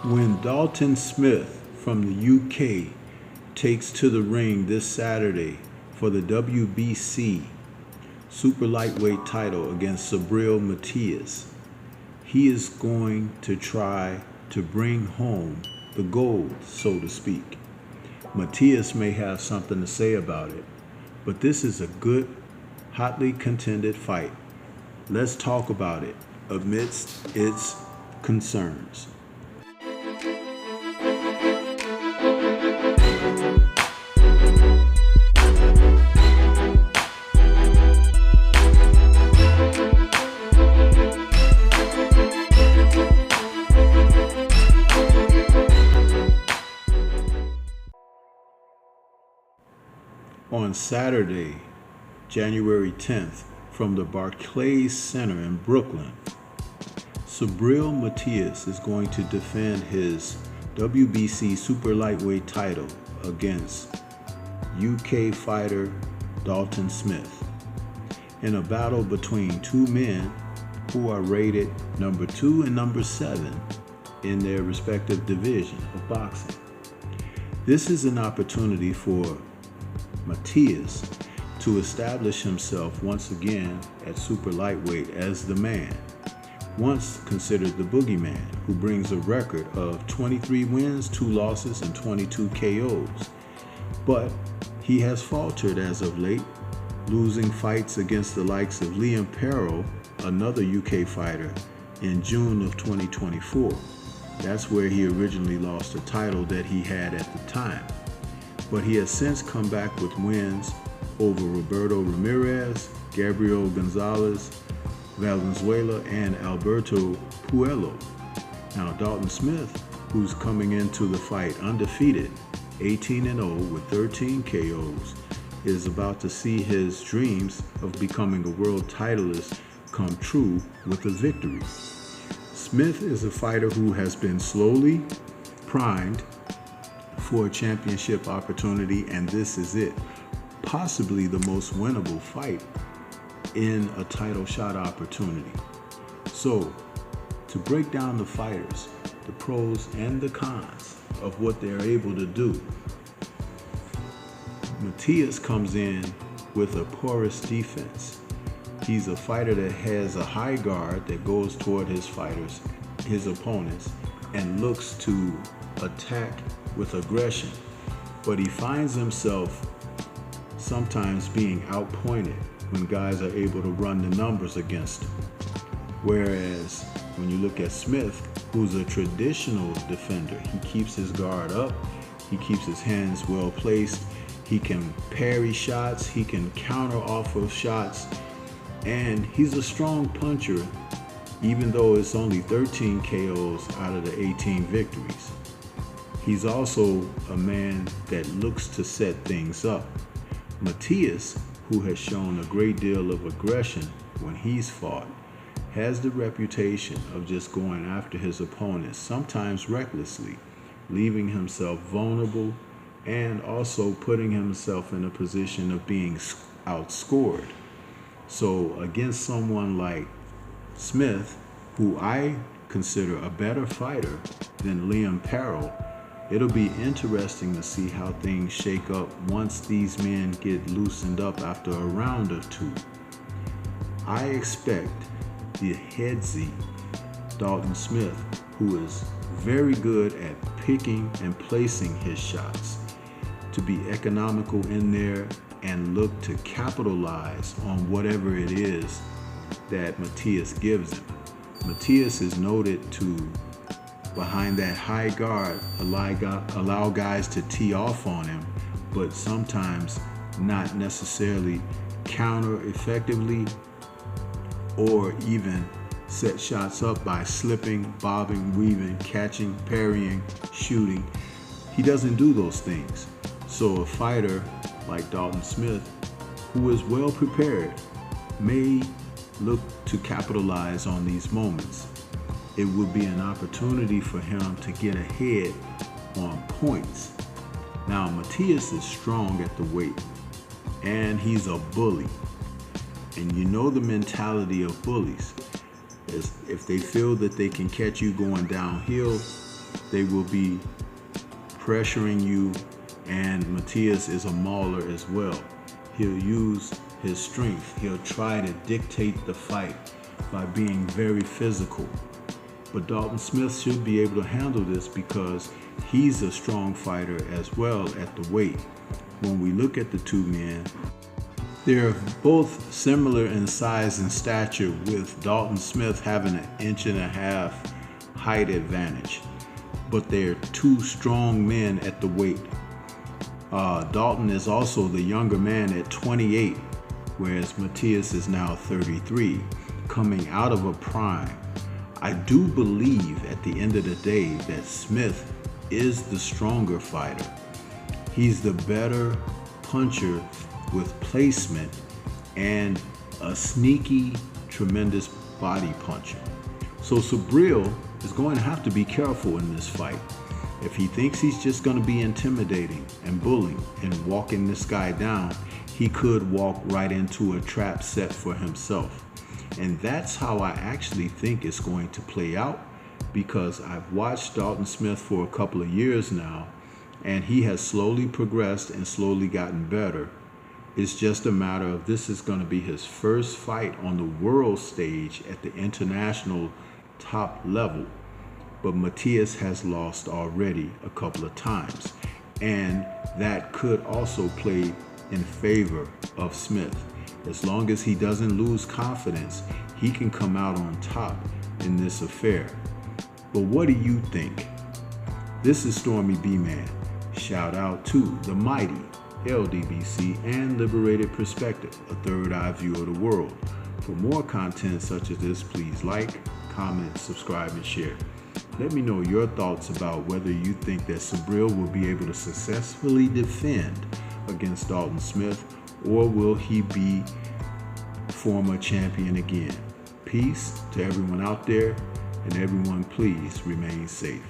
When Dalton Smith from the UK takes to the ring this Saturday for the WBC super lightweight title against Matias, he is going to try to bring home the gold, so to speak. Matias may have something to say about it, but this is a good, hotly contended fight. Let's talk about it amidst its concerns. On Saturday, January 10th, from the Barclays Center in Brooklyn, Matias is going to defend his WBC super lightweight title against UK fighter Dalton Smith in a battle between two men who are rated number 2 and number 7 in their respective division of boxing. This is an opportunity for Matias to establish himself once again at super lightweight as the man, once considered the boogeyman, who brings a record of 23 wins, 2 losses, and 22 KOs. But he has faltered as of late, losing fights against the likes of Liam Perrell, another UK fighter, in June of 2024. That's where he originally lost a title that he had at the time. But he has since come back with wins over Roberto Ramirez, Gabriel Gonzalez, Valenzuela, and Alberto Puello. Now Dalton Smith, who's coming into the fight undefeated, 18-0 with 13 KOs, is about to see his dreams of becoming a world titleist come true with a victory. Smith is a fighter who has been slowly primed for a championship opportunity, and this is it. Possibly the most winnable fight in a title shot opportunity. So, to break down the fighters, the pros and the cons of what they're able to do, Matias comes in with a porous defense. He's a fighter that has a high guard that goes toward his fighters, his opponents, and looks to attack with aggression, but he finds himself sometimes being outpointed when guys are able to run the numbers against him. Whereas when you look at Smith, who's a traditional defender, he keeps his guard up, he keeps his hands well placed, he can parry shots, he can counter off of shots, and he's a strong puncher, even though it's only 13 KOs out of the 18 victories. He's also a man that looks to set things up. Matias, who has shown a great deal of aggression when he's fought, has the reputation of just going after his opponents, sometimes recklessly, leaving himself vulnerable and also putting himself in a position of being outscored. So against someone like Smith, who I consider a better fighter than Liam Perrell, it'll be interesting to see how things shake up once these men get loosened up after a round or two. I expect the headsy Dalton Smith, who is very good at picking and placing his shots, to be economical in there and look to capitalize on whatever it is that Matias gives him. Matias is noted to, behind that high guard, allow guys to tee off on him, but sometimes not necessarily counter effectively or even set shots up by slipping, bobbing, weaving, catching, parrying, shooting. He doesn't do those things. So a fighter like Dalton Smith, who is well prepared, may look to capitalize on these moments. It would be an opportunity for him to get ahead on points. Now, Matias is strong at the weight, and he's a bully. And you know the mentality of bullies is if they feel that they can catch you going downhill, They will be pressuring you, and Matias is a mauler as well. He'll use his strength. He'll try to dictate the fight by being very physical. But Dazn Smith should be able to handle this because he's a strong fighter as well at the weight. When we look at the two men, they're both similar in size and stature, with Dazn Smith having an 1.5 inch height advantage. But they're two strong men at the weight. Dazn is also the younger man at 28, whereas Matias is now 33, coming out of a prime. I do believe at the end of the day that Smith is the stronger fighter. He's the better puncher with placement and a sneaky, tremendous body puncher. So Subriel is going to have to be careful in this fight. If he thinks he's just going to be intimidating and bullying and walking this guy down, he could walk right into a trap set for himself. And that's how I actually think it's going to play out, because I've watched Dazn Smith for a couple of years now, and he has slowly progressed and slowly gotten better. It's just a matter of this is going to be his first fight on the world stage at the international top level. But Matias has lost already a couple of times, and that could also play in favor of Smith. As long as he doesn't lose confidence, he can come out on top in this affair. But what do you think? This is Stormy B-Man. Shout out to the mighty LDBC and Liberated Perspective, a third eye view of the world. For more content such as this, please like, comment, subscribe, and share. Let me know your thoughts about whether you think that Subriel will be able to successfully defend against Dazn Smith, or will he be former champion again? Peace to everyone out there, and everyone please remain safe.